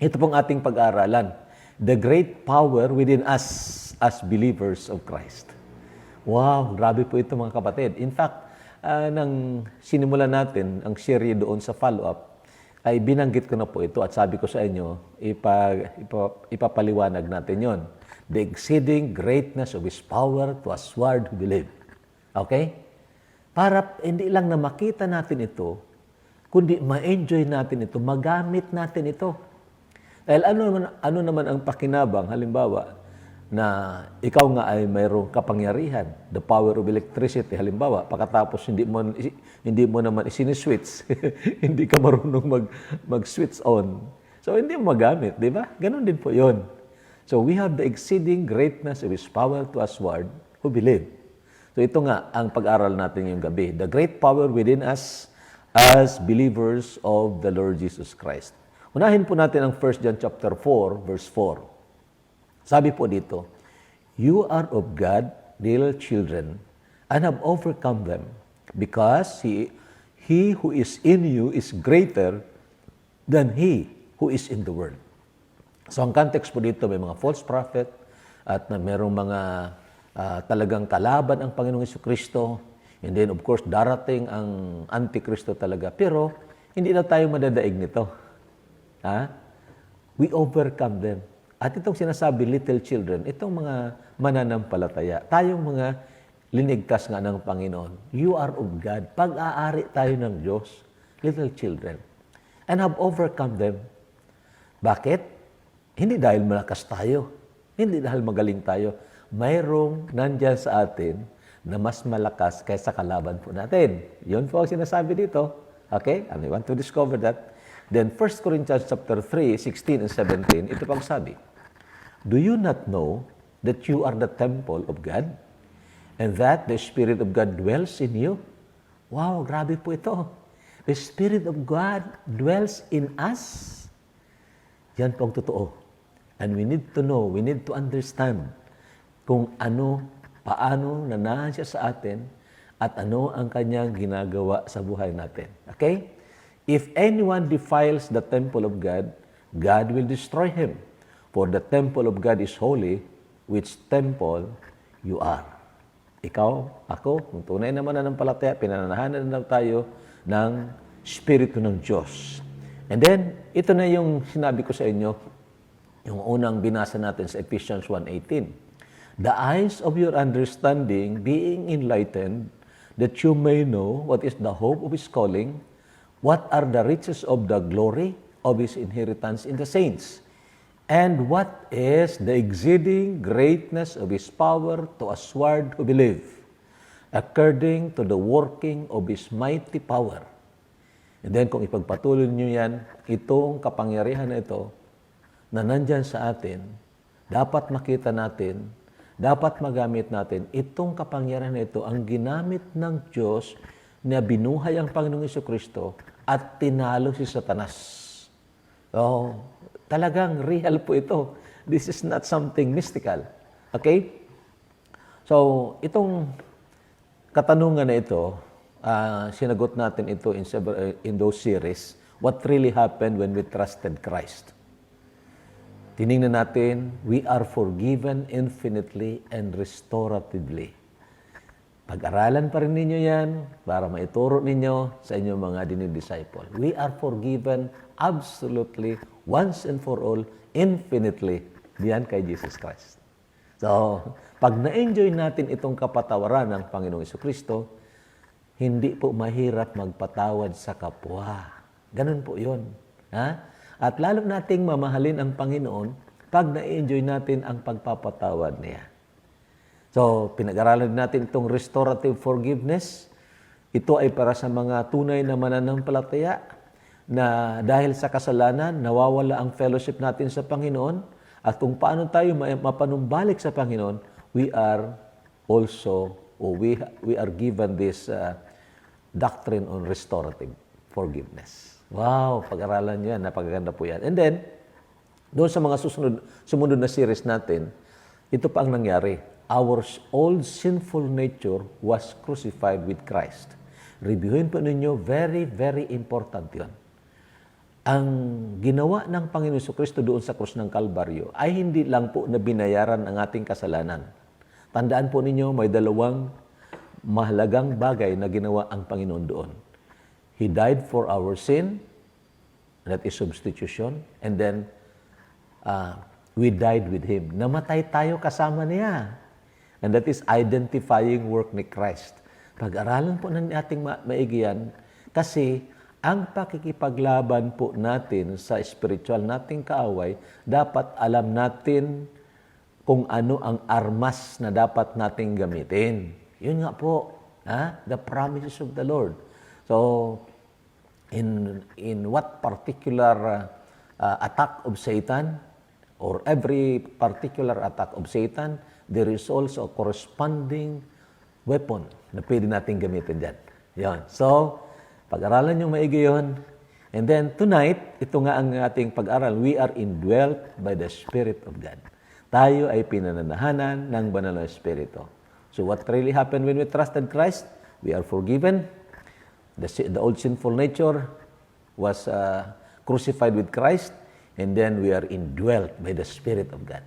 Ito pong ating pag-aaralan, the great power within us as believers of Christ. Wow, grabe po ito mga kapatid. In fact, nang sinimulan natin ang series doon sa follow-up, ay binanggit ko na po ito at sabi ko sa inyo, ipapaliwanag natin yon. The exceeding greatness of His power to usward who believe. Okay? Para hindi lang na makita natin ito, kundi ma-enjoy natin ito, magamit natin ito. Dahil ano naman ang pakinabang, halimbawa, na ikaw nga ay mayroong kapangyarihan, the power of electricity, halimbawa, pagkatapos hindi mo naman isiniswitch, hindi ka marunong mag-switch on. So, hindi mo magamit, di ba? Ganon din po yon. So, we have the exceeding greatness of His power to usward who believe. So, ito nga ang pag-aral natin ngayong gabi. The great power within us as believers of the Lord Jesus Christ. Unahin po natin ang 1 John chapter 4, verse 4. Sabi po dito, you are of God, little children, and have overcome them, because he who is in you is greater than he who is in the world. So ang context po dito, may mga false prophet at mayroong mga talagang kalaban ang Panginoong Jesucristo. And then of course, darating ang Antikristo talaga. Pero hindi na tayo madadaig nito. We overcome them. At itong sinasabi, little children, itong mga mananampalataya, tayong mga linigtas nga ng Panginoon, you are of God. Pag-aari tayo ng Diyos, little children, and have overcome them. Bakit? Hindi dahil malakas tayo, hindi dahil magaling tayo. Mayroong nandyan sa atin na mas malakas kaysa kalaban po natin. Yun po ang sinasabi dito. Okay? And we want to discover that. Then 1 Corinthians chapter 3, 16 and 17, ito pang sabi, do you not know that you are the temple of God and that the Spirit of God dwells in you? Wow, grabe po ito. The Spirit of God dwells in us. Yan po ang totoo. And we need to know, we need to understand kung ano, paano nanaan siya sa atin at ano ang kanyang ginagawa sa buhay natin. Okay? If anyone defiles the temple of God, God will destroy him. For the temple of God is holy, which temple you are. Ikaw, ako, kung tunay naman nanampalataya, pinananahanan na tayo ng Espiritu ng Diyos. And then, ito na yung sinabi ko sa inyo, yung unang binasa natin sa Ephesians 1:18. The eyes of your understanding being enlightened, that you may know what is the hope of His calling, what are the riches of the glory of His inheritance in the saints, and what is the exceeding greatness of His power to usward who believe, according to the working of His mighty power. And then kung ipagpatuloy niyo yan, itong kapangyarihan na ito, na nandyan sa atin, dapat makita natin, dapat magamit natin, itong kapangyarihan na ito, ang ginamit ng Diyos na binuhay ang Panginoong Jesucristo at tinalo si Satanas. Oh, talagang real po ito. This is not something mystical. Okay? So, itong katanungan na ito, sinagot natin ito in those series, what really happened when we trusted Christ. Tinignan natin, we are forgiven infinitely and restoratively. Pag-aralan pa rin ninyo yan para maituro ninyo sa inyong mga dinidisciple. We are forgiven absolutely, once and for all, infinitely, diyan kay Jesus Christ. So, pag na-enjoy natin itong kapatawaran ng Panginoong Jesucristo, hindi po mahirap magpatawad sa kapwa. Ganun po yun. At lalo nating mamahalin ang Panginoon pag na-enjoy natin ang pagpapatawad niya. So, pinag-aralan natin itong restorative forgiveness. Ito ay para sa mga tunay na mananampalataya na dahil sa kasalanan, nawawala ang fellowship natin sa Panginoon. At kung paano tayo mapanumbalik sa Panginoon, we are also, or we are given this doctrine on restorative forgiveness. Wow, pag-aralan nyo yan. Napagaganda po yan. And then, doon sa mga sumunod na series natin, ito pa ang nangyari. Our old sinful nature was crucified with Christ. Reviewin po ninyo, very, very important yun. ang ginawa ng Panginoon Jesucristo doon sa krus ng Kalbaryo ay hindi lang po na binayaran ang ating kasalanan. Tandaan po ninyo, may dalawang mahalagang bagay na ginawa ang Panginoon doon. He died for our sin, that is substitution, and then we died with Him. Namatay tayo kasama niya. And that is identifying work ni Christ. Pag-aralan po ng ating maigi yan, kasi ang pakikipaglaban po natin sa spiritual nating kaaway, dapat alam natin kung ano ang armas na dapat nating gamitin. Yun nga po, the promises of the Lord. So, in what particular attack of Satan, or every particular attack of Satan, there is also a corresponding weapon na pwede natin gamitin dyan. Yan. So, pag-aralan nyo maigi yun. And then, tonight, ito nga ang ating pag-aral. We are indwelt by the Spirit of God. Tayo ay pinananahanan ng Banal na Espiritu. So, what really happened when we trusted Christ? We are forgiven. The old sinful nature was crucified with Christ. And then, we are indwelt by the Spirit of God.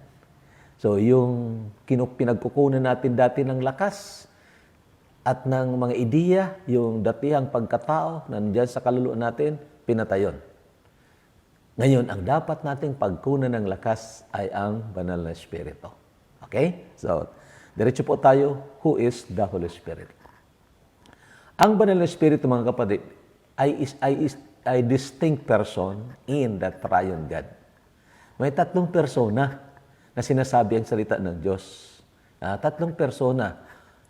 So, yung pinagkukunan natin dati ng lakas at ng mga ideya, yung datihang pagkatao nandiyan sa kaluluwa natin, pinatayon. Ngayon, ang dapat nating pagkunan ng lakas ay ang Banal na Espiritu. Okay? So, diretso po tayo, who is the Holy Spirit? Ang Banal na Espiritu, mga kapatid, ay distinct person in the triune God. May tatlong persona na sinasabi ang salita ng Diyos. Tatlong persona,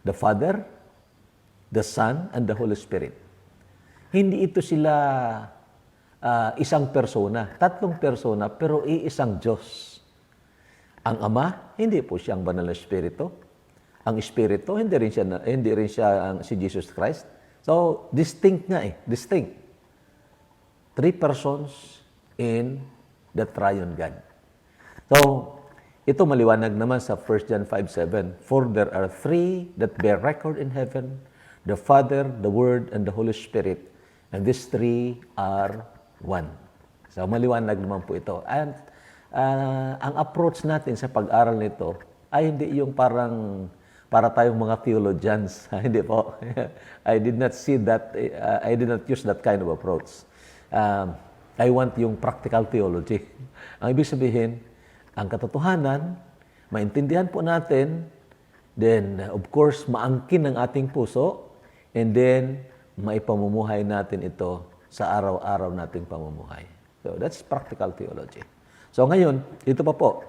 the Father, the Son, and the Holy Spirit. Hindi ito sila isang persona, tatlong persona, pero iisang Diyos. Ang Ama, hindi po siyang Banal na Espiritu. Ang Espiritu, hindi rin siya si Jesus Christ. So, distinct nga distinct. Three persons in the triune God. So, ito maliwanag naman sa 1 John 5:7. For there are three that bear record in heaven, the Father, the Word, and the Holy Spirit. And these three are one. So maliwanag naman po ito. And ang approach natin sa pag-aral nito ay hindi yung para tayong mga theologians. Hindi po. I did not use that kind of approach. I want yung practical theology. Ang ibig sabihin, ang katotohanan, maintindihan po natin, then, of course, maangkin ang ating puso, and then, maipamumuhay natin ito sa araw-araw nating pamumuhay. So, that's practical theology. So, ngayon, ito pa po.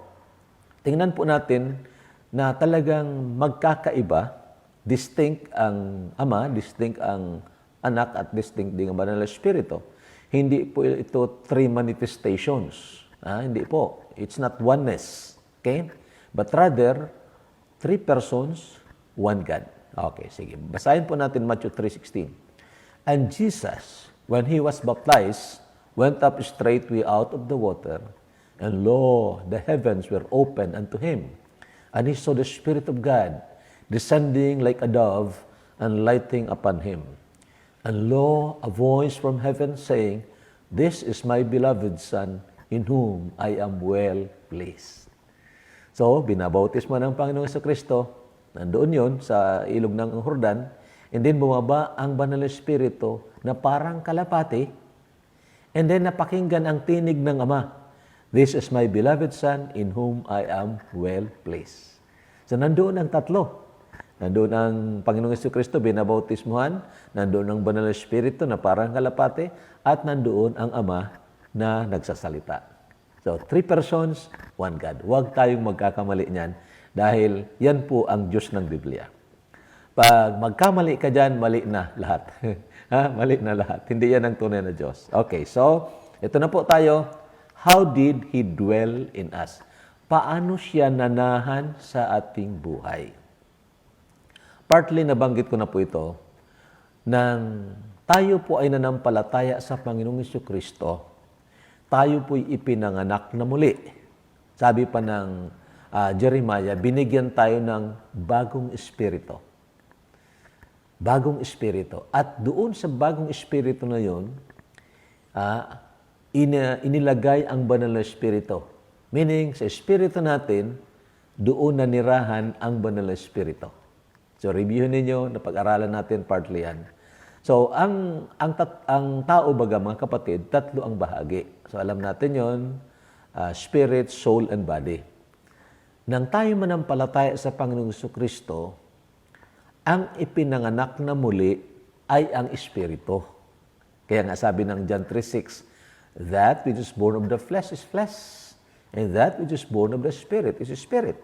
Tingnan po natin na talagang magkakaiba, distinct ang Ama, distinct ang Anak, at distinct din ang Banal na Espiritu. Hindi po ito three manifestations. Hindi po. It's not oneness. Okay? But rather, three persons, one God. Okay, sige. Basahin po natin Matthew 3:16. And Jesus, when He was baptized, went up straightway out of the water, and lo, the heavens were opened unto Him. And He saw the Spirit of God descending like a dove and lighting upon Him. And lo, a voice from heaven saying, This is my beloved Son, in whom I am well pleased. So, binabautismo ng Panginoong Jesucristo, nandoon yun sa ilog ng Jordan, and then bumaba ang Banal na Espiritu na parang kalapati, and then napakinggan ang tinig ng Ama, This is my beloved Son, in whom I am well pleased. So, nandoon ang tatlo. Nandoon ang Panginoong Jesucristo, binabautismuhan, nandoon ang Banal na Espiritu na parang kalapati, at nandoon ang Ama na nagsasalita. So, three persons, one God. Huwag tayong magkakamali niyan dahil yan po ang Diyos ng Biblia. Pag magkamali ka dyan, mali na lahat. Mali na lahat. Hindi yan ang tunay na Diyos. Okay, so, ito na po tayo. How did He dwell in us? Paano siya nanahan sa ating buhay? Partly nabanggit ko na po ito, nang tayo po ay nanampalataya sa Panginoong Jesucristo, tayo po'y ipinanganak na muli. Sabi pa ng Jeremiah, binigyan tayo ng bagong espiritu. Bagong espiritu. At doon sa bagong espiritu na yun, inilagay ang banal na Espiritu. Meaning, sa Espiritu natin, doon nanirahan ang banal na Espiritu. So, reviewin ninyo, napag-aralan natin partly yan. So, ang tao baga, mga kapatid, tatlo ang bahagi. So, alam natin yon, spirit, soul, and body. Nang tayo manampalataya sa Panginoong Jesucristo, ang ipinanganak na muli ay ang Espiritu. Kaya nga sabi ng John 3:6, that which is born of the flesh is flesh, and that which is born of the Spirit is Spirit.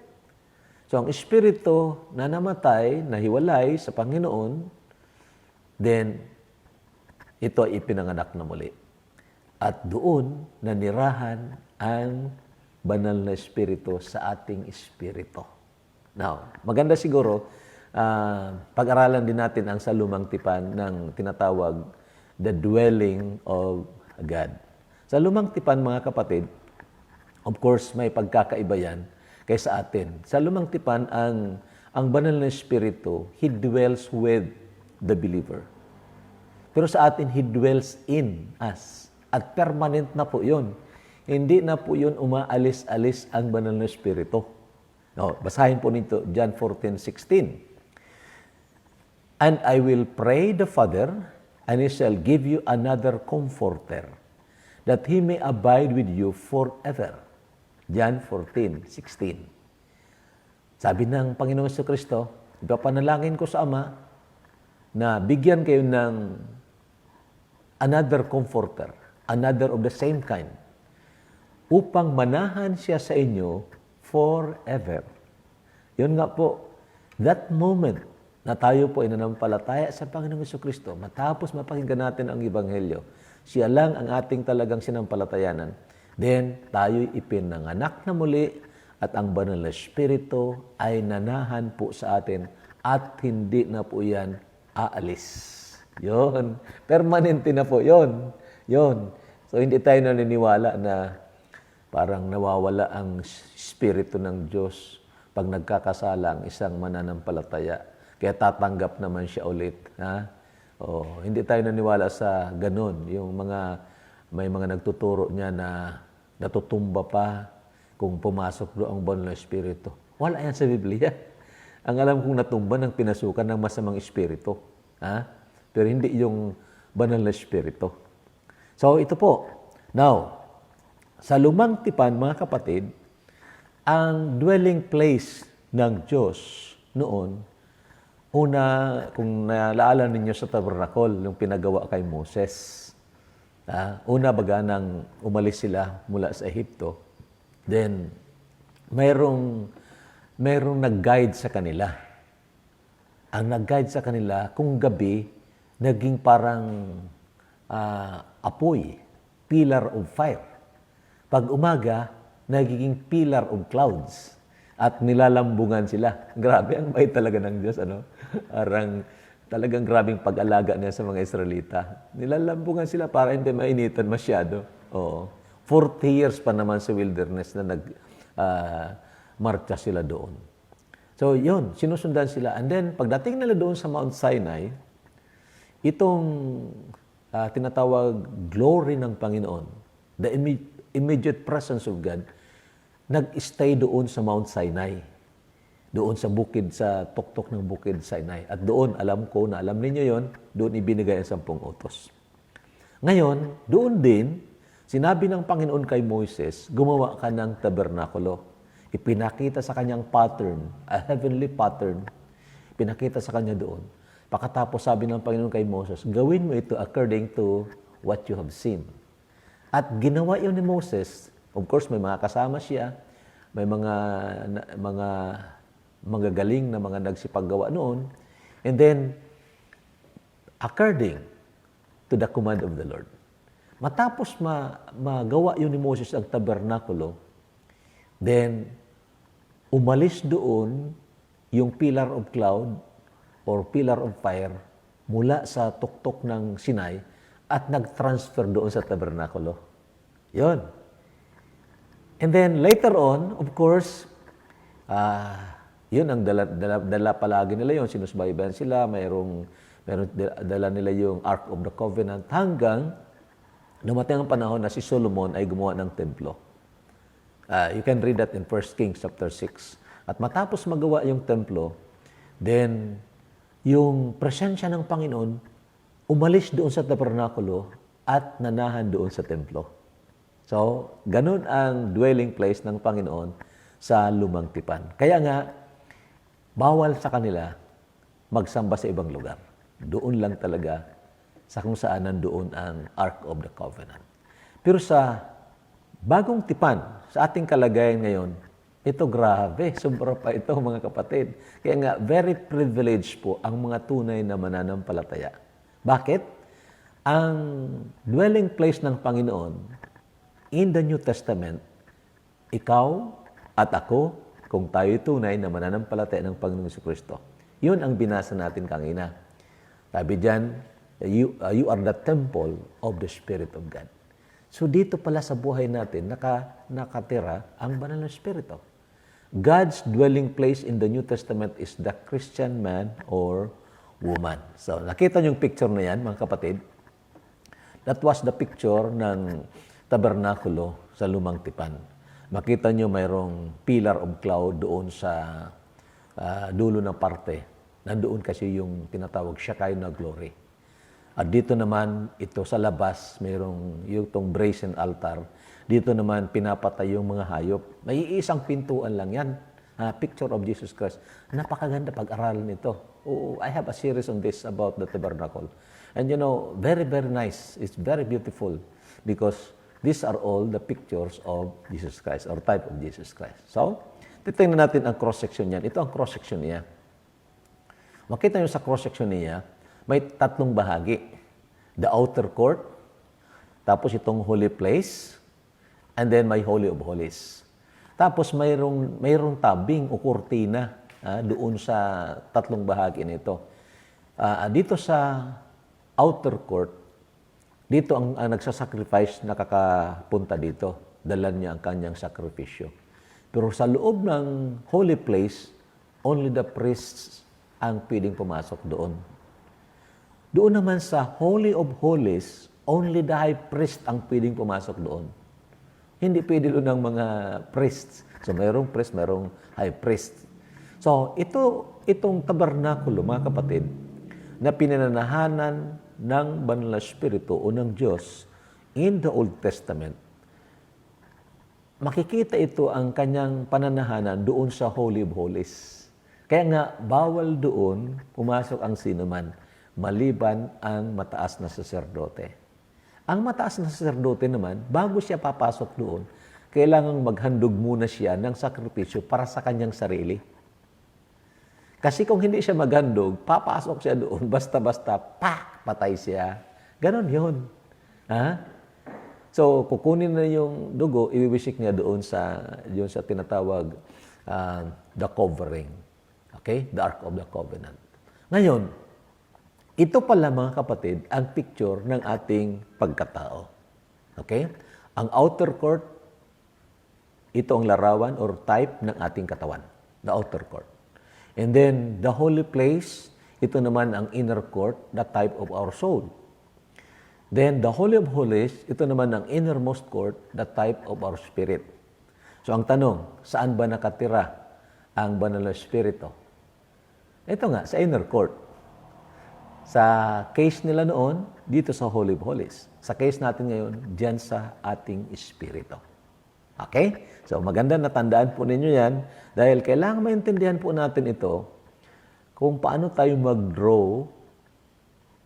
So ang Espiritu na namatay, nahiwalay sa Panginoon, then ito ay ipinanganak na muli. At doon nanirahan ang banal na Espiritu sa ating espiritu. Now, maganda siguro, pag-aralan din natin ang sa lumang tipan ng tinatawag the dwelling of God. Sa lumang tipan, mga kapatid, of course, may pagkakaiba yan kaysa atin. Sa lumang tipan, ang banal na Espiritu, He dwells with the believer. Pero sa atin, He dwells in us. At permanent na po yun. Hindi na po yun umaalis-alis ang banal na Espiritu. No, basahin po nito, John 14:16. And I will pray the Father, and He shall give you another comforter, that He may abide with you forever. John 14:16. Sabi ng Panginoong Jesucristo, ipapanalangin ko sa Ama na bigyan kayo ng another comforter, another of the same kind, upang manahan siya sa inyo forever. Yun nga po, that moment na tayo po ay nanampalataya sa Panginoong Jesucristo, matapos mapakinggan natin ang Ebanghelyo, siya lang ang ating talagang sinampalatayanan, then tayo'y ipinanganak na muli at ang banal na Espiritu ay nanahan po sa atin at hindi na po yan aalis. Yun. Permanente na po yun. Yun. So hindi tayo naniniwala na parang nawawala ang Espiritu ng Diyos pag nagkakasala ang isang mananampalataya. Kaya tatanggap naman siya ulit. Ha? Hindi tayo naniwala sa ganun. May mga nagtuturo niya na natutumba pa kung pumasok doon ang banal na Espiritu. Wala yan sa Biblia. Ang alam kong natumba ng pinasukan ng masamang Espiritu. Ha? Pero hindi yung banal na Espiritu. So ito po. Now, sa lumang tipan, mga kapatid, ang dwelling place ng Diyos noon, una, kung naalala ninyo sa tabernacle, yung pinagawa kay Moses, una baga nang umalis sila mula sa Ehipto, then mayroong nag-guide sa kanila. Ang nag-guide sa kanila, kung gabi, naging parang apoy, pillar of fire. Pag umaga, nagiging pillar of clouds at nilalambungan sila. Grabe, ang bait talaga ng Diyos. Talagang grabing pag-alaga niya sa mga Israelita. Nilalambungan sila para hindi mainitan masyado. 40 years pa naman sa wilderness na marcha sila doon. So yun, sinusundan sila. And then, pagdating nila doon sa Mount Sinai, itong tinatawag glory ng Panginoon, the immediate presence of God, nag-stay doon sa Mount Sinai. Doon sa bukid, sa tuktok ng bukid Sinai. At doon, alam ninyo yon, doon ibinigay ang 10 utos. Ngayon, doon din, sinabi ng Panginoon kay Moises, gumawa ka ng tabernakulo. Ipinakita sa kanyang pattern, a heavenly pattern, pinakita sa kanya doon. Pagkatapos sabi ng Panginoon kay Moses, gawin mo ito according to what you have seen. At ginawa yun ni Moses. Of course, may mga kasama siya, may mga galing na mga nagsipaggawa noon. And then, according to the command of the Lord. Matapos magawa yun ni Moses ang tabernakulo, then, umalis doon yung pillar of cloud or pillar of fire mula sa tuktok ng Sinai at nag-transfer doon sa tabernakulo. Yun. And then later on, of course, yun ang dala palagi nila yun. Sinusbaybayan sila, mayroong dala nila yung Ark of the Covenant hanggang dumating ang panahon na si Solomon ay gumawa ng templo. You can read that in 1 Kings chapter 6. At matapos magawa yung templo, then yung presensya ng Panginoon umalis doon sa tabernakulo at nanahan doon sa templo. So, ganun ang dwelling place ng Panginoon sa Lumang Tipan. Kaya nga, bawal sa kanila magsamba sa ibang lugar. Doon lang talaga sa kung saan nandoon ang Ark of the Covenant. Pero sa Bagong Tipan, sa ating kalagayan ngayon, ito grabe, sobra pa ito mga kapatid. Kaya nga, very privileged po ang mga tunay na mananampalataya. Bakit? Ang dwelling place ng Panginoon in the New Testament, ikaw at ako, kung tayo tunay na mananampalataya ng Panginoong Jesucristo, yun ang binasa natin kanina. Sabi diyan, you are the temple of the Spirit of God. So dito pala sa buhay natin, nakatira ang banal na Espiritu. God's dwelling place in the New Testament is the Christian man or woman. So nakita niyo yung picture na yan, mga kapatid. That was the picture ng tabernakulo sa Lumang Tipan. Makita niyo mayroong pillar of cloud doon sa dulo ng parte. Nandoon kasi yung tinatawag Shekinah glory. At dito naman, ito sa labas, mayroong yung brazen altar. Dito naman, pinapatay yung mga hayop. May isang pintuan lang yan. Picture of Jesus Christ. Napakaganda pag-aralan ito. I have a series on this about the tabernacle. And you know, very, very nice. It's very beautiful because these are all the pictures of Jesus Christ or type of Jesus Christ. So, titingnan natin ang cross-section niyan. Ito ang cross-section niya. Makita nyo sa cross-section niya, may tatlong bahagi. The outer court, tapos itong holy place, and then may Holy of Holies. Tapos mayroong tabing o kurtina doon sa tatlong bahagi nito. Dito sa outer court, dito ang nagsasacrifice nakakapunta dito. Dalan niya ang kanyang sakripisyo. Pero sa loob ng holy place, only the priests ang pwedeng pumasok doon. Doon naman sa Holy of Holies, only the high priest ang pwedeng pumasok doon. Hindi pwede doon ng mga priests. So mayroong priest, mayroong high priest. So itong tabernakulo, mga kapatid, na pinananahanan ng Banal na Espiritu o ng Diyos in the Old Testament, makikita ito ang kanyang pananahanan doon sa Holy of Holies. Kaya nga, bawal doon pumasok ang sinuman maliban ang mataas na saserdote. Ang mataas na saserdote naman, bago siya papasok doon, kailangang maghandog muna siya ng sakripisyo para sa kanyang sarili. Kasi kung hindi siya maghandog, papasok siya doon, basta-basta, patay siya. Ganon yun. So, kukunin na yung dugo, iwiwisik niya doon sa tinatawag the covering. Okay? The Ark of the Covenant. Ngayon, ito pala mga kapatid, ang picture ng ating pagkatao. Okay? Ang outer court, ito ang larawan or type ng ating katawan. The outer court. And then, the holy place, ito naman ang inner court, the type of our soul. Then, the Holy of Holies, ito naman ang innermost court, the type of our spirit. So, ang tanong, saan ba nakatira ang Banal na Espiritu? Ito nga, sa inner court. Sa case nila noon, dito sa Holy of Holies. Sa case natin ngayon, diyan sa ating espiritu. Okay? So maganda na tandaan po ninyo yan dahil kailangan maintindihan po natin ito kung paano tayo mag-draw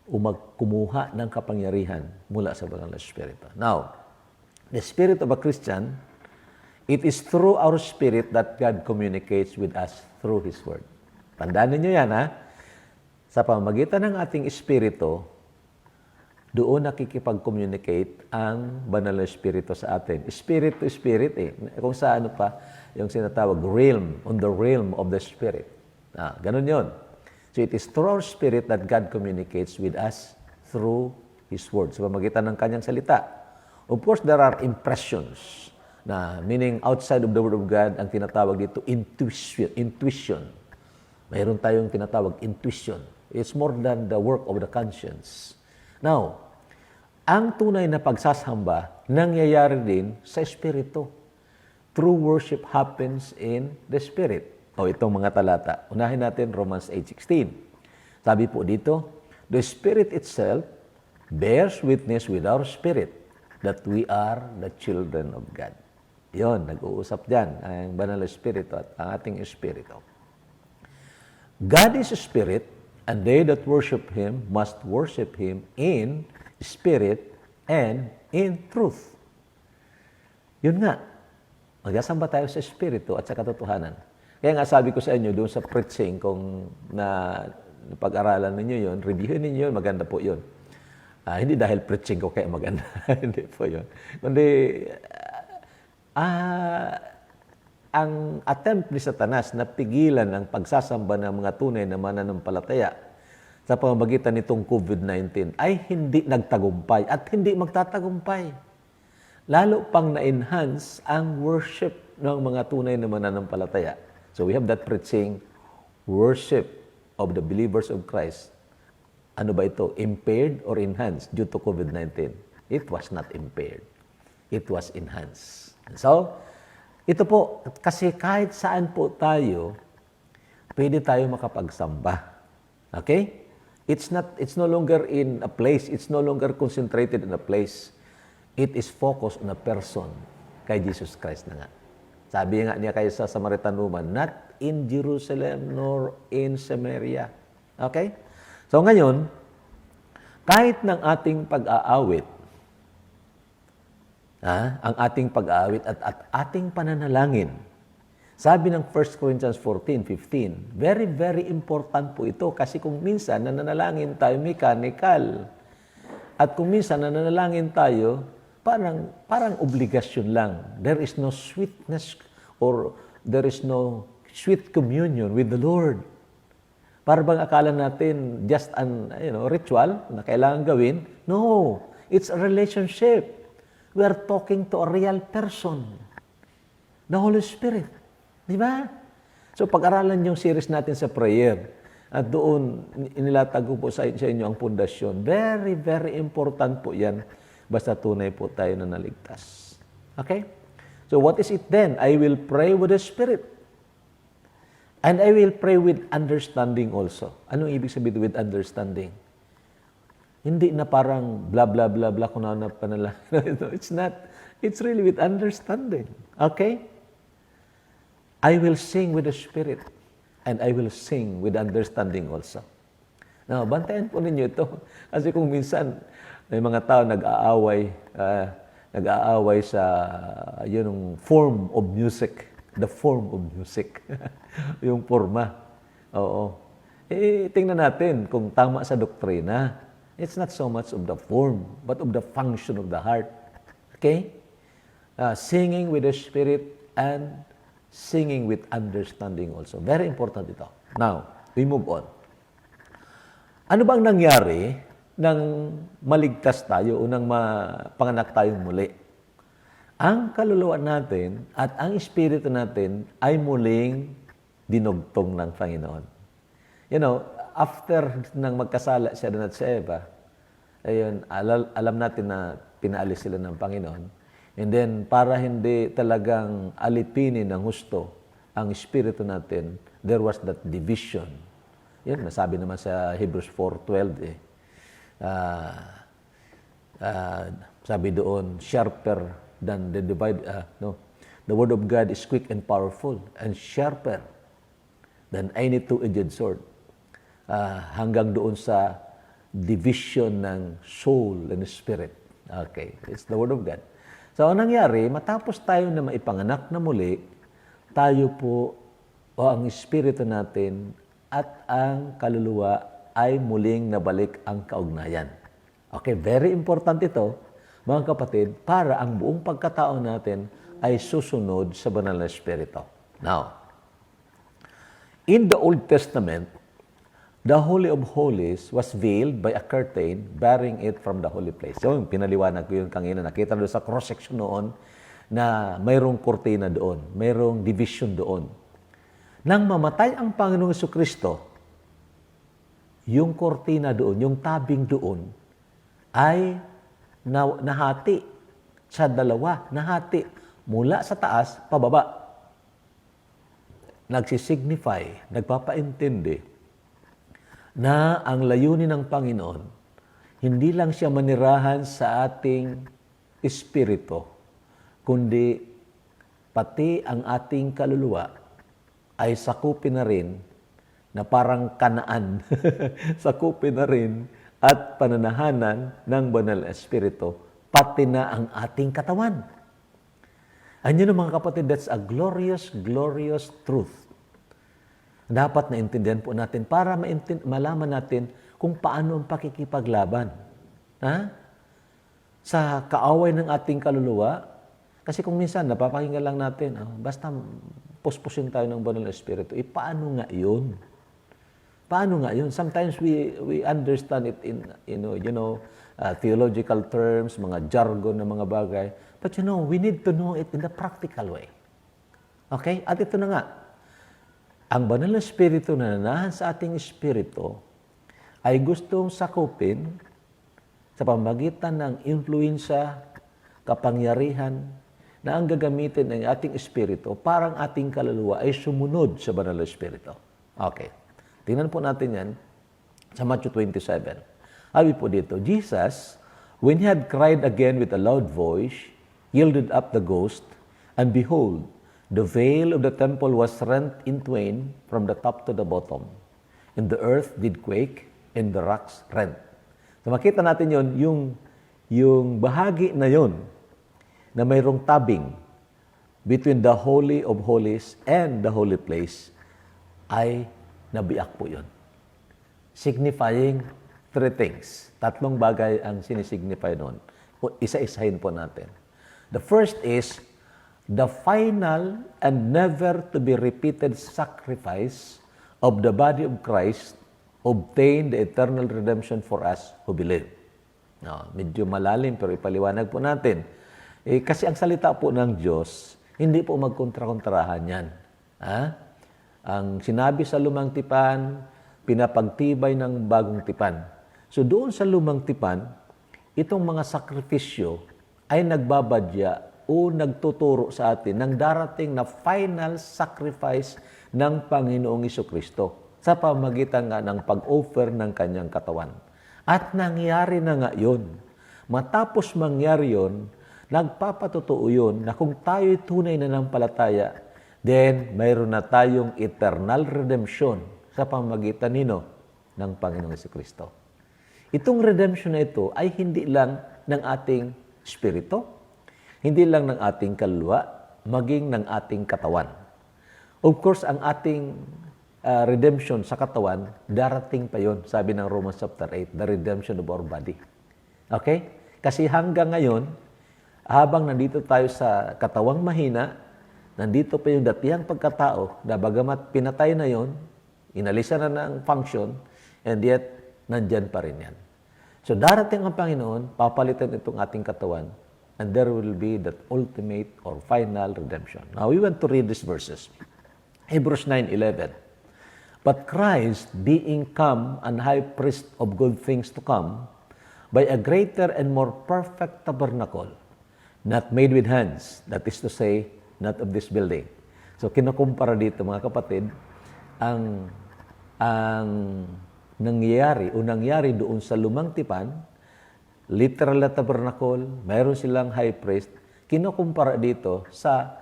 o magkumuha ng kapangyarihan mula sa Banal na Espiritu. Now, the spirit of a Christian, it is through our spirit that God communicates with us through His Word. Tandaan ninyo yan, ha? Sa pamamagitan ng ating espiritu, doon nakikipag-communicate ang Banal na Espiritu sa atin. Spirit to spirit eh. Kung sa ano pa, yung sinatawag realm, on the realm of the Spirit. Ganun yun. So it is through our spirit that God communicates with us through His Word. Sa pamamagitan ng Kanyang salita. Of course, there are impressions. Meaning outside of the Word of God, ang tinatawag dito intuition. Mayroon tayong tinatawag intuition. It's more than the work of the conscience. Now, ang tunay na pagsasamba nangyayari din sa Espiritu. True worship happens in the Spirit. O itong mga talata. Unahin natin Romans 8:16. Sabi po dito, the Spirit itself bears witness with our spirit that we are the children of God. Yon, nag-uusap dyan ang banal na Espiritu at ang ating Espiritu. God is a Spirit, and they that worship Him must worship Him in Spirit and in truth. Yun nga, magsasamba tayo sa Espiritu at sa katotohanan. Kaya nga sabi ko sa inyo doon sa preaching, kung pag-aralan ninyo yun, reviewin ninyo yun, maganda po yun. Hindi dahil preaching ko kaya maganda, hindi po yun. Kundi, ang attempt ni Satanas na pigilan ang pagsasamba ng mga tunay na mananampalataya sa pamamagitan nitong COVID-19 ay hindi nagtagumpay at hindi magtatagumpay. Lalo pang na-enhance ang worship ng mga tunay na mananampalataya. So we have that preaching, worship of the believers of Christ. Ano ba ito? Impaired or enhanced due to COVID-19? It was not impaired. It was enhanced. So, ito po, kasi kahit saan po tayo, pwede tayo makapagsamba. Okay? It's no longer in a place. It's no longer concentrated in a place. It is focused on a person, kay Jesus Christ na nga. Sabi nga niya kay sa Samaritan woman, not in Jerusalem nor in Samaria. Okay? So ngayon, kahit ng ating pag-aawit, ang ating pag-aawit at ating pananalangin. Sabi ng 1 Corinthians 14:15, very, very important po ito kasi kung minsan nananalangin tayo mechanical. At kung minsan nananalangin tayo, parang obligasyon lang. There is no sweetness or there is no sweet communion with the Lord. Para bang akala natin just an ritual na kailangan gawin? No, it's a relationship. We are talking to a real person. The Holy Spirit. Di ba? So pag-aralan yung series natin sa prayer at doon inilatag ko po sa inyo ang pundasyon. Very, very important po yan basta tunay po tayo na naligtas. Okay? So what is it then? I will pray with the Spirit. And I will pray with understanding also. Anong ibig sabihin with understanding? Hindi na parang blah, blah, blah, blah, kung ano na panalangin. It's not. It's really with understanding. Okay? I will sing with the Spirit. And I will sing with understanding also. Now, bantayan po ninyo ito. Kasi kung minsan, may mga tao nag-aaway sa yung form of music. The form of music. Yung forma. Oo. Tingnan natin kung tama sa doktrina. It's not so much of the form, but of the function of the heart. Okay? Singing with the Spirit and singing with understanding also. Very important ito. Now, we move on. Ano bang nangyari nang maligtas tayo o nang mapanganak tayong muli? Ang kaluluwa natin at ang espiritu natin ay muling dinugtong ng Panginoon. You know, after nang magkasala si Adan at si Eva, ayun, alam natin na pinaalis sila ng Panginoon. And then, para hindi talagang alipinin ng husto ang espiritu natin, there was that division. Yan, nasabi naman sa Hebrews 4:12 sabi doon, sharper than the the word of God is quick and powerful and sharper than any two-edged sword. Hanggang doon sa division ng soul and spirit. Okay, it's the Word of God. So, ang nangyari, matapos tayo na maipanganak na muli, tayo po, o ang espiritu natin, at ang kaluluwa ay muling nabalik ang kaugnayan. Okay, very important ito, mga kapatid, para ang buong pagkatao natin ay susunod sa banal na espiritu. Now, in the Old Testament, the Holy of Holies was veiled by a curtain bearing it from the holy place. So, pinaliwanag ko yun kanina. Nakita doon sa cross-section noon na mayroong kortina doon. Mayroong division doon. Nang mamatay ang Panginoong Jesucristo, yung kortina doon, yung tabing doon, ay nahati sa dalawa, nahati mula sa taas, pababa. Nagsisignify, nagpapaintindi na ang layunin ng Panginoon, hindi lang siya manirahan sa ating espiritu, kundi pati ang ating kaluluwa ay sakupin na rin na parang Kanaan, sakupin na rin at pananahanan ng Banal na Espiritu, pati na ang ating katawan. Anyo mga kapatid, that's a glorious, glorious truth. Dapat naintindihan po natin para malaman natin kung paano ang pakikipaglaban. Ha? Sa kaaway ng ating kaluluwa, kasi kung minsan napapakinggan lang natin, basta puspusin tayo ng Banal na Espiritu, paano nga yun? Paano nga yun? Sometimes we understand it in theological terms, mga jargon na mga bagay. But we need to know it in the practical way. Okay? At ito na nga, ang Banal na Espiritu na nanahan sa ating espiritu ay gustong sakupin sa pamagitan ng influensya, kapangyarihan na ang gagamitin ng ating espiritu parang ating kaluluwa ay sumunod sa Banal na Espiritu. Okay. Tingnan po natin yan sa Matthew 27. Sabi po dito, Jesus, when he had cried again with a loud voice, yielded up the ghost, and behold, the veil of the temple was rent in twain from the top to the bottom, and the earth did quake, and the rocks rent. So makita natin yung bahagi na yon na mayroong tabing between the Holy of Holies and the Holy Place ay nabiyak po yun. Signifying three things. Tatlong bagay ang sinisignify noon. Isa-isahin po natin. The first is the final and never to be repeated sacrifice of the body of Christ obtained the eternal redemption for us who believe. No, medyo malalim pero ipaliwanag po natin. Kasi ang salita po ng Diyos, hindi po magkontra-kontrahan yan. Ang sinabi sa lumang tipan, pinapagtibay ng bagong tipan. So doon sa lumang tipan, itong mga sakripisyo ay nagbabadya o nagtuturo sa atin ng darating na final sacrifice ng Panginoong Jesucristo sa pamagitan nga ng pag-offer ng kanyang katawan. At nangyari na nga yun. Matapos mangyari yun, nagpapatotoo yun na kung tayo'y tunay na nampalataya, then mayroon na tayong eternal redemption sa pamagitan ng Panginoong Jesucristo. Itong redemption na ito ay hindi lang ng ating espiritu, hindi lang ng ating kaluluwa, maging ng ating katawan. Of course, ang ating redemption sa katawan, darating pa yon, sabi ng Romans chapter 8, the redemption of our body. Okay? Kasi hanggang ngayon, habang nandito tayo sa katawang mahina, nandito pa yung datihang pagkatao, na bagamat pinatay na yon, inalisan na ng function, and yet, nandyan pa rin yan. So, darating ang Panginoon, papalitan itong ating katawan, and there will be that ultimate or final redemption. Now, we want to read these verses. Hebrews 9:11. But Christ, being come an high priest of good things to come, by a greater and more perfect tabernacle, not made with hands, that is to say, not of this building. So, kinukumpara dito mga kapatid, ang nangyari doon sa lumang tipan, literal na tabernacle, mayroon silang high priest, kinukumpara dito sa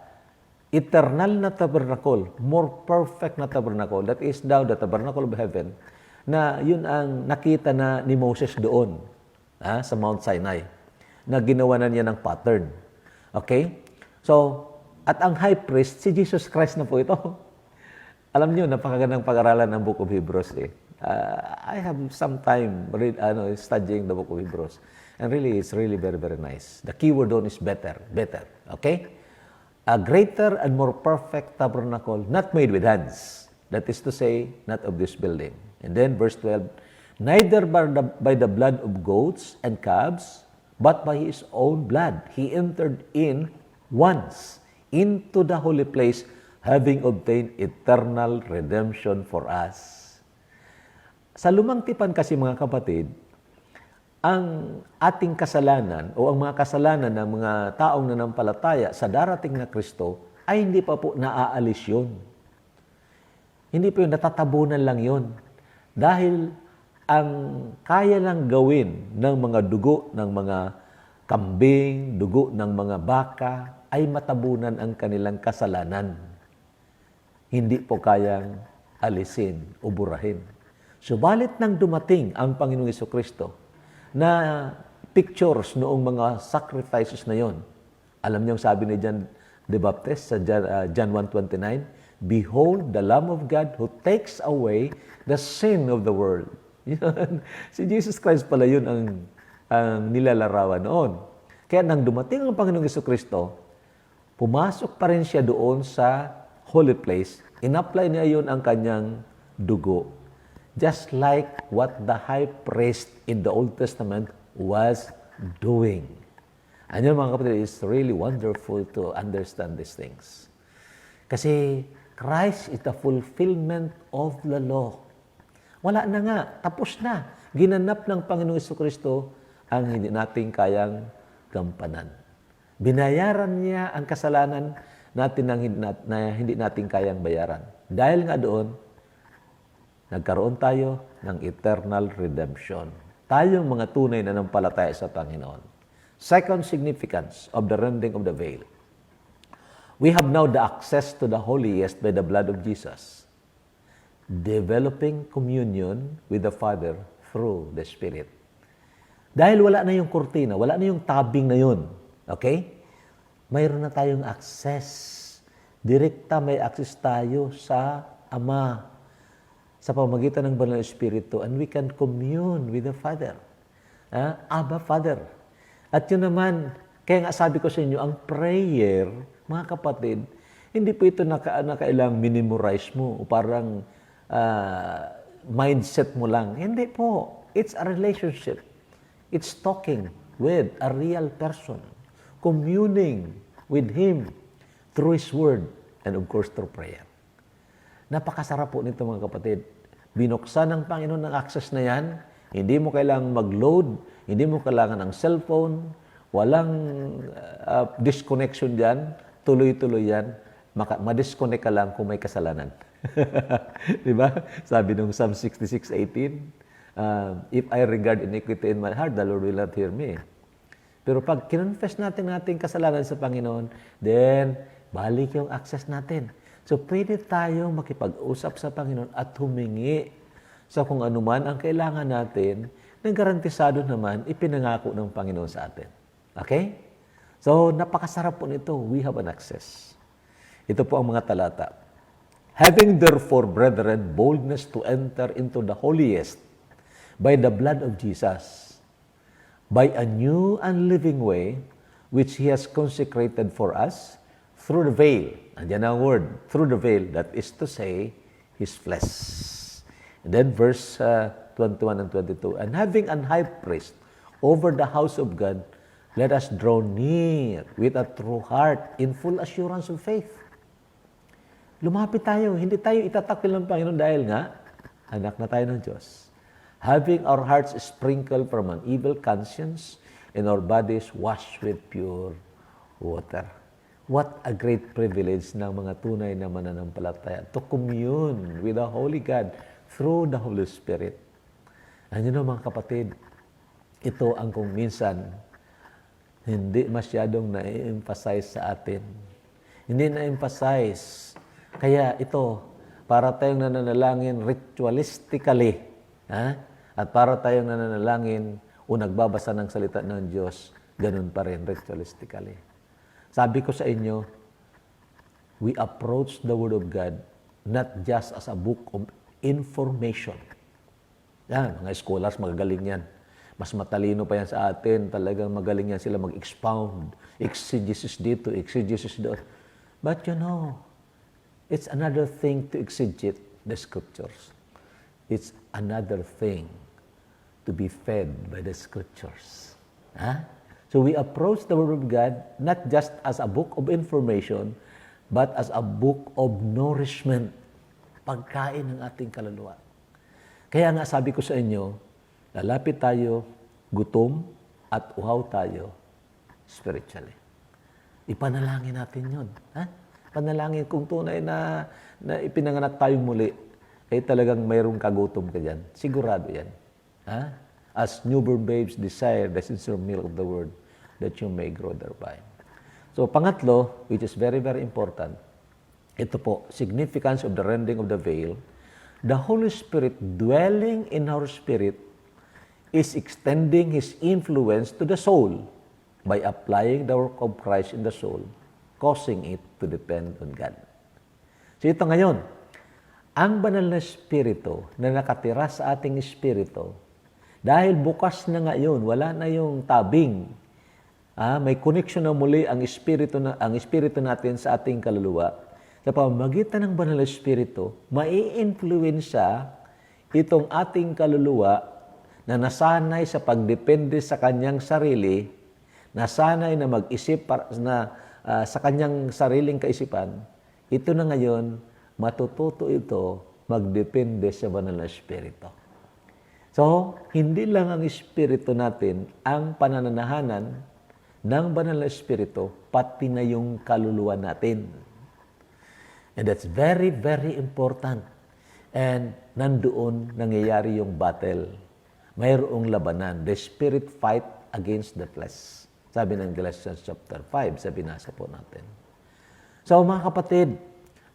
eternal na tabernacle, more perfect na tabernacle, that is now the tabernacle of heaven, na yun ang nakita na ni Moses doon sa Mount Sinai, na ginawa na niya ng pattern. Okay? So, at ang high priest, si Jesus Christ na po ito. Alam niyo, napakagandang pag-aralan ng Book of Hebrews. I have some time studying the Book of Hebrews. And really, it's really very, very nice. The key word doon is better. Better. Okay? A greater and more perfect tabernacle, not made with hands. That is to say, not of this building. And then verse 12, neither by the blood of goats and calves, but by His own blood, He entered in once into the holy place, having obtained eternal redemption for us. Sa lumang tipan kasi mga kapatid, ang ating kasalanan o ang mga kasalanan ng mga taong nanampalataya sa darating na Kristo ay hindi pa po naaalis yun. Hindi po yun, natatabunan lang yun. Dahil ang kaya lang gawin ng mga dugo ng mga kambing, dugo ng mga baka, ay matabunan ang kanilang kasalanan. Hindi po kayang alisin o burahin. Subalit nang dumating ang Panginoong Jesucristo na pictures noong mga sacrifices na yon. Alam niyo ang sabi ni John the Baptist sa John 1:29, "Behold the Lamb of God who takes away the sin of the world." Yun. Si Jesus Christ pala yun ang nilalarawan noon. Kaya nang dumating ang Panginoong Jesucristo, pumasok pa rin siya doon sa holy place. In-apply niya yun ang kanyang dugo. Just like what the high priest in the Old Testament was doing. And yun mga kapatid, it's really wonderful to understand these things. Kasi Christ is the fulfillment of the law. Wala na nga, tapos na. Ginanap ng Panginoong Jesucristo ang hindi natin kayang gampanan. Binayaran niya ang kasalanan natin na hindi natin kayang bayaran. Dahil nga doon, nagkaroon tayo ng eternal redemption. Tayong mga tunay na nanampalataya sa Panginoon. Second significance of the rending of the veil. We have now the access to the holiest by the blood of Jesus. Developing communion with the Father through the Spirit. Dahil wala na yung kurtina, wala na yung tabing na yun. Okay? Mayroon na tayong access. Direkta may access tayo sa Ama sa pamamagitan ng Banal na Espiritu, and we can commune with the Father. Abba, Father. At yun naman, kaya nga sabi ko sa inyo, ang prayer, mga kapatid, hindi po ito nakailang minimorize mo o parang mindset mo lang. Hindi po. It's a relationship. It's talking with a real person. Communing with Him through His Word and of course through prayer. Napakasarap po nito mga kapatid. Binuksan ng Panginoon ang access na yan. Hindi mo kailangan mag-load, hindi mo kailangan ng cellphone, walang disconnection dyan, tuloy-tuloy yan. Ma-disconnect ka lang kung may kasalanan. Di ba? Sabi nung Psalm 66:18, if I regard iniquity in my heart, the Lord will not hear me. Pero pag kinonfess natin kasalanan sa Panginoon, then balik yung access natin. So, pwede tayong makipag-usap sa Panginoon at humingi sa kung anuman ang kailangan natin na garantisado naman ipinangako ng Panginoon sa atin. Okay? So, napakasarap po nito. We have an access. Ito po ang mga talata. Having therefore, brethren, boldness to enter into the holiest by the blood of Jesus, by a new and living way, which He has consecrated for us, through the veil. Andiyan ang word, through the veil, that is to say, His flesh. And then verse 21 and 22, and having an high priest over the house of God, let us draw near with a true heart in full assurance of faith. Lumapit tayo, hindi tayo itatakil ng Panginoon dahil nga, anak na tayo ng Diyos. Having our hearts sprinkled from an evil conscience and our bodies washed with pure water. What a great privilege ng mga tunay na mananampalataya to commune with the Holy God through the Holy Spirit. Ano nyo mga kapatid, ito ang kung minsan hindi masyadong na-emphasize sa atin. Hindi na-emphasize. Kaya ito, para tayong nananalangin ritualistically, at para tayong nananalangin o nagbabasa ng salita ng Diyos, ganun pa rin ritualistically. Sabi ko sa inyo, we approach the Word of God not just as a book of information. Yan, mga scholars, magagaling yan. Mas matalino pa yan sa atin. Talagang magaling yan sila mag-expound. Exegesis dito, exegesis doon. But you know, it's another thing to exegete the Scriptures. It's another thing to be fed by the Scriptures. So we approach the Word of God not just as a book of information, but as a book of nourishment, pagkain ng ating kaluluwa. Kaya nga sabi ko sa inyo, lalapit tayo, gutom at uhaw tayo spiritually. Ipanalangin natin yun. Ha? Panalangin kung tunay na ipinanganak tayo muli, ay talagang mayroong kagutom ka dyan. Sigurado yan. Ha? As newborn babes desire the sincere milk of the word, that you may grow thereby. So, pangatlo, which is very, very important, ito po, significance of the rending of the veil. The Holy Spirit dwelling in our spirit is extending His influence to the soul by applying the work of Christ in the soul, causing it to depend on God. So ito ngayon, ang banal na Espiritu na nakatira sa ating Espiritu, dahil bukas na ngayon, wala na yung tabing, may connection na muli ang Espiritu natin sa ating kaluluwa. Sa pamamagitan ng banal na Espiritu, mai-influensya itong ating kaluluwa na nasanay sa pagdepende sa kanyang sarili, nasanay na mag-isip sa kanyang sariling kaisipan, ito na ngayon, matututo ito magdepende sa banal na Espiritu. So, hindi lang ang Espiritu natin ang panananahanan ng banal na Espiritu, pati na yung kaluluwa natin. And that's very, very important. And nandoon nangyayari yung battle. Mayroong labanan. The Spirit fight against the flesh. Sabi ng Galatians chapter 5, sa binasa po natin. So mga kapatid,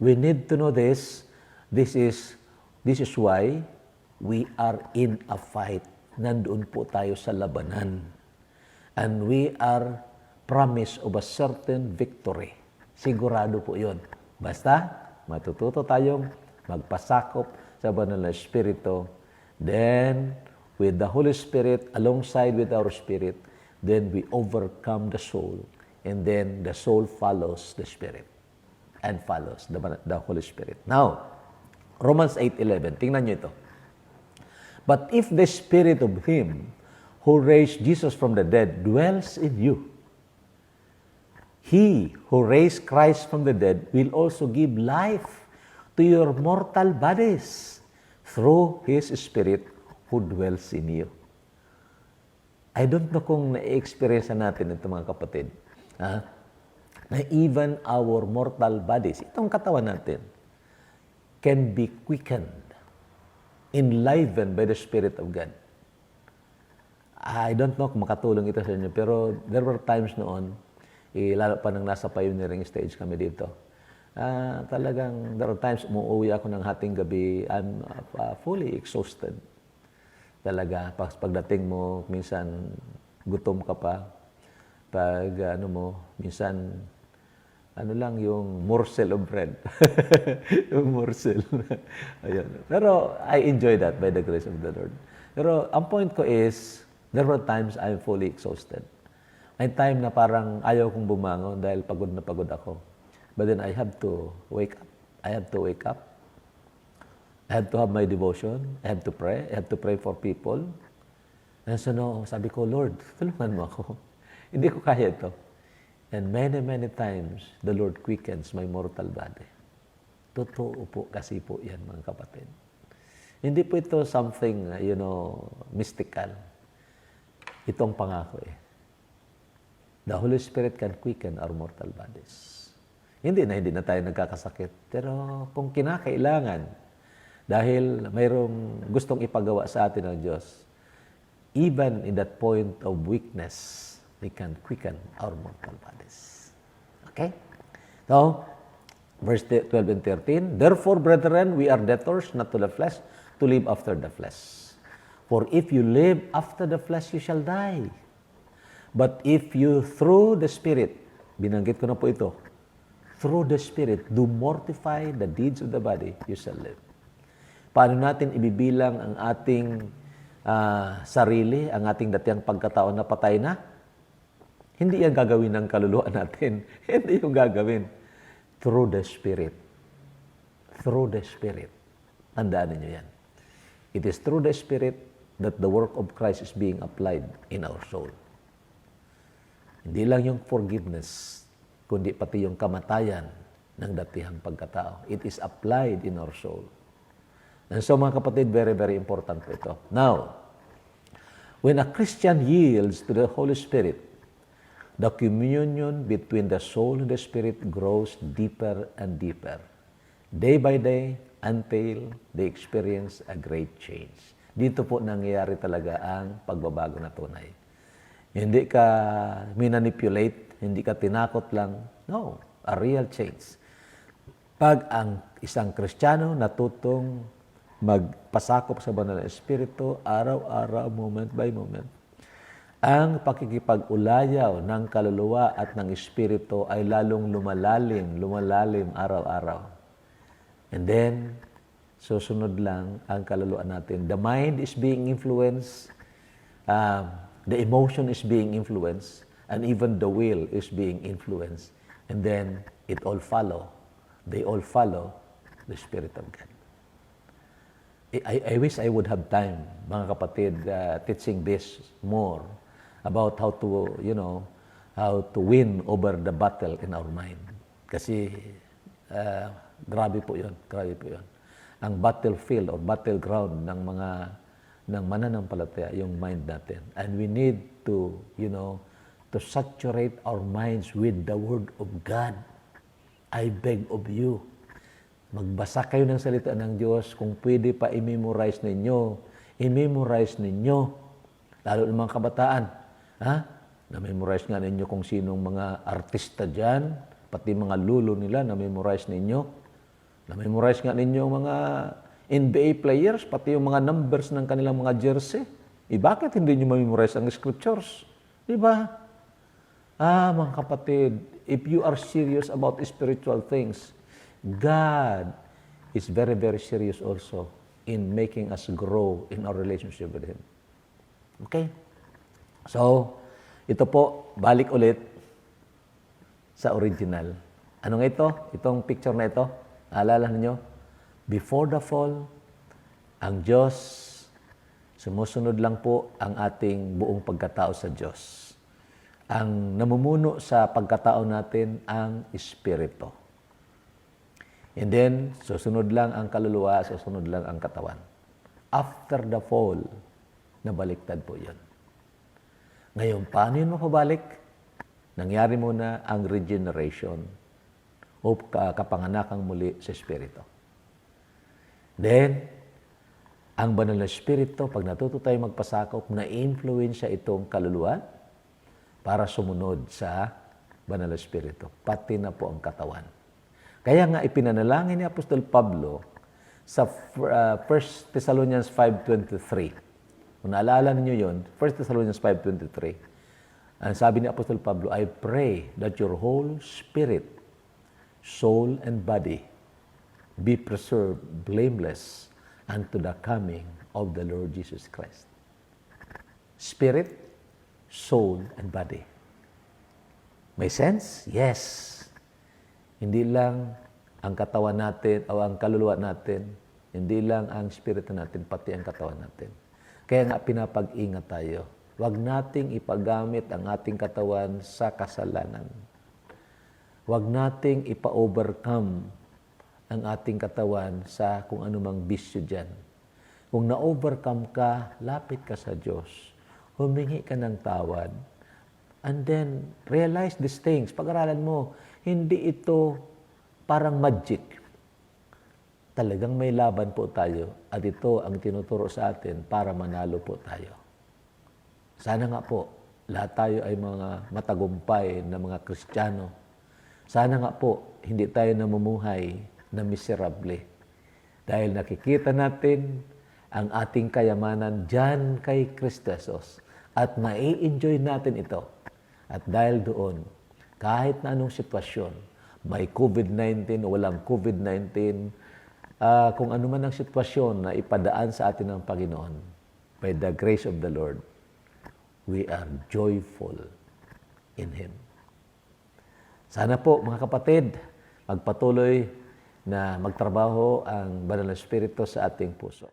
we need to know this. This is why we are in a fight. Nandoon po tayo sa labanan. And we are promised of a certain victory. Sigurado po yun. Basta, matututo tayong magpasakop sa banal na Espiritu. Then, with the Holy Spirit, alongside with our spirit, then we overcome the soul. And then, the soul follows the Spirit. And follows the Holy Spirit. Now, Romans 8:11. Tingnan nyo ito. But if the Spirit of Him who raised Jesus from the dead dwells in you, He who raised Christ from the dead will also give life to your mortal bodies through His Spirit who dwells in you. I don't know kung na-experience natin ito mga kapatid, na even our mortal bodies, itong katawan natin, can be quickened, enlivened by the Spirit of God. I don't know kung makatulong ito sa inyo, pero there were times noon, lalo pa nang nasa pioneering stage kami dito. Talagang there are times umuwi ako ng hating gabi, I'm fully exhausted. Talaga, pagdating mo, minsan gutom ka pa. Minsan, yung morsel of bread. Yung morsel. Ayun. Pero I enjoy that by the grace of the Lord. Pero ang point ko is, there were times I'm fully exhausted. May time na parang ayaw kong bumangon dahil pagod na pagod ako. But then I have to wake up. I have to wake up. I have to have my devotion. I have to pray. I have to pray for people. And so sabi ko, Lord, tulungan mo ako. Hindi ko kaya ito. And many, many times, the Lord quickens my mortal body. Totoo po kasi po yan, mga kapatid. Hindi po ito something, mystical. Itong pangako The Holy Spirit can quicken our mortal bodies. Hindi na tayo nagkakasakit. Pero kung kinakailangan, dahil mayroong gustong ipagawa sa atin ng Diyos, even in that point of weakness, He can quicken our mortal bodies. Okay? So, verse 12 and 13, Therefore, brethren, we are debtors not to the flesh, to live after the flesh. For if you live after the flesh, you shall die. But if you, through the Spirit, binanggit ko na po ito, through the Spirit, do mortify the deeds of the body, you shall live. Paano natin ibibilang ang ating sarili, ang ating datiang pagkatao na patay na? Hindi yan gagawin ng kaluluwa natin. Hindi yung gagawin. Through the Spirit. Through the Spirit. Tandaan niyo yan. It is through the Spirit that the work of Christ is being applied in our soul. Hindi lang yung forgiveness, kundi pati yung kamatayan ng datihang pagkatao. It is applied in our soul. And so mga kapatid, very, very important po ito. Now, When a Christian yields to the Holy Spirit, the communion between the soul and the Spirit grows deeper and deeper, day by day, until they experience a great change. Dito po nangyayari talaga ang pagbabago na tunay. Hindi ka minanipulate, hindi ka tinakot lang. No, a real change. Pag ang isang Kristiyano natutong magpasakop sa banal na Espiritu, araw-araw, moment by moment, ang pakikipag-ulayaw ng kaluluwa at ng Espiritu ay lalong lumalalim araw-araw. And then, susunod lang ang kaluluwa natin. The mind is being influenced, the emotion is being influenced, and even the will is being influenced. And then, it all follow. They all follow the Spirit of God. I wish I would have time, mga kapatid, teaching this more about how to, how to win over the battle in our mind. Kasi, grabe po yun. Ang battlefield or battleground ng mananampalataya, yung mind natin. And we need to, to saturate our minds with the Word of God. I beg of you, magbasa kayo ng salita ng Diyos. Kung pwede pa i-memorize ninyo. Lalo ng mga kabataan. Na-memorize nga ninyo kung sinong mga artista dyan, pati mga lulo nila, na-memorize ninyo. Na-memorize nga ninyo mga NBA players, pati yung mga numbers ng kanilang mga jersey. Bakit hindi nyo ma-memorize ang scriptures? Diba? Mga kapatid, if you are serious about spiritual things, God is very, very serious also in making us grow in our relationship with Him. Okay? So, ito po, balik ulit sa original. Ano nga ito? Itong picture na ito, alala niyo? Before the fall, ang Diyos, sumusunod lang po ang ating buong pagkatao sa Diyos. Ang namumuno sa pagkatao natin ang Espiritu. And then, susunod lang ang kaluluwa, susunod lang ang katawan. After the fall, nabaliktad po yun. Ngayon, paano yun mapabalik? Nangyari muna ang regeneration o kapanganakang muli sa Espiritu. Then, ang banal na Espiritu, pag natuto tayo magpasakop, na-influensya itong kaluluwa para sumunod sa banal na Espiritu, pati na po ang katawan. Kaya nga ipinanalangin ni Apostol Pablo sa 1 Thessalonians 5:23. Kung naalala niyo yun, 1 Thessalonians 5:23. Ang sabi ni Apostol Pablo, I pray that your whole spirit, soul, and body be preserved blameless unto the coming of the Lord Jesus Christ. Spirit, soul, and body. May sense? Yes. Hindi lang ang katawan natin o ang kaluluwa natin, hindi lang ang spirito natin, pati ang katawan natin. Kaya nga pinapag-ingat tayo. Huwag nating ipagamit ang ating katawan sa kasalanan. Huwag nating ipa-overcome ang ating katawan sa kung anumang bisyo dyan. Kung na-overcome ka, lapit ka sa Diyos. Humingi ka ng tawad. And then, realize these things. Pag-aralan mo, hindi ito parang magic. Talagang may laban po tayo at ito ang tinuturo sa atin para manalo po tayo. Sana nga po, lahat tayo ay mga matagumpay na mga Kristiyano. Sana nga po, hindi tayo namumuhay na miserable. Dahil nakikita natin ang ating kayamanan dyan kay Kristo Jesus at mai-enjoy natin ito. At dahil doon, kahit na anong sitwasyon, may COVID-19 o walang COVID-19, kung ano man ang sitwasyon na ipadaan sa atin ng Panginoon, by the grace of the Lord, we are joyful in Him. Sana po, mga kapatid, magpatuloy na magtrabaho ang Banal na Espiritu sa ating puso.